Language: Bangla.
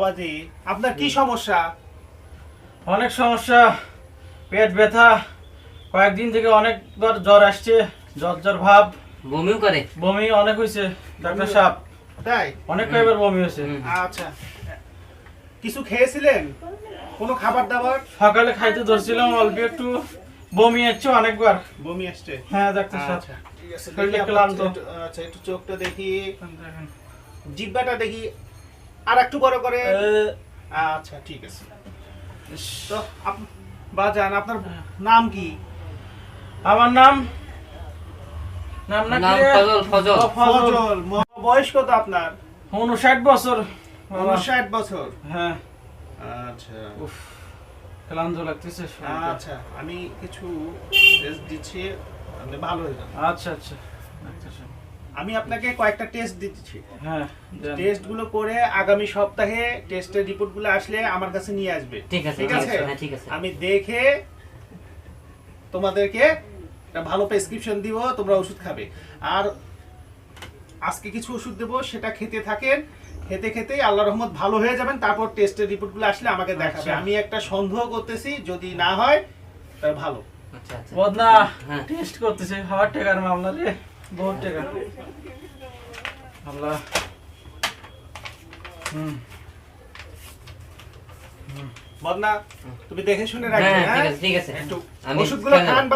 বাবাজি, আপনার কি সমস্যা? অনেক সমস্যা, পেট ব্যথা, কয়েকদিন থেকে অনেকবার জ্বর আসছে, জ্বর ভাব, বমিও করে। বমি অনেক হয়েছে ডাক্তার সাহেব, তাই? অনেক কয়েকবার বমি হয়েছে। আচ্ছা, কিছু খেয়েছিলেন? কোনো খাবার দাবার? সকালে খাইতে ধরছিলাম, অল্প একটু বমি আসছে অনেকবার। বমি আসছে? হ্যাঁ ডাক্তার সাহেব। আচ্ছা, ঠিক আছে। শরীরটা দেখি ক্লান্ত। আচ্ছা, একটু চোখটা দেখি, জিহ্বাটা দেখি, আর একটু বড় করে। আচ্ছা, ঠিক আছে। তো বাজান, আপনার নাম কি? আমার নাম নাকি ফজল। ফজল। বয়স কত আপনার? 59 বছর। 59 বছর। হ্যাঁ। আচ্ছা, উফ, ক্লান্ত লাগতেছে শরীরটা। আচ্ছা, আমি কিছু টেস্ট দিচ্ছি, আপনি ভালো হয়ে যাবেন। আচ্ছা আচ্ছা ডাক্তার সাহেব। আমি আপনাকে কয়েকটা টেস্ট দিচ্ছি। হ্যাঁ দেন। টেস্টগুলো করে আগামী সপ্তাহে টেস্টের রিপোর্টগুলো আসলে আমার কাছে নিয়ে আসবে। ঠিক আছে, ঠিক আছে? হ্যাঁ, ঠিক আছে। আমি দেখে তোমাদেরকে একটা ভালো প্রেসক্রিপশন দিব, তোমরা ওষুধ খাবে। আর আজকে কিছু ওষুধ দেবো, সেটা খেতে থাকেন। খেতে খেতেই আল্লাহর রহমত ভালো হয়ে যাবেন। তারপর টেস্টের রিপোর্টগুলো আসলে আমাকে দেখাবে। আচ্ছা। আমি একটা সন্দেহ করতেছি, যদি না হয় তাহলে ভালো। আচ্ছা আচ্ছা। বদনা হ্যাঁ। টেস্ট করতেছে, হাওয়ার টাকার মামলা রে, বহুত টাকা। আল্লাহ। হুম। বদনা, তুমি দেখে শুনে হ্যাঁ, রাখবে। ঠিক হ্যাঁ, আছে, ঠিক আছে। একটু আমি ওষুধগুলো খেয়ে নেব। খান।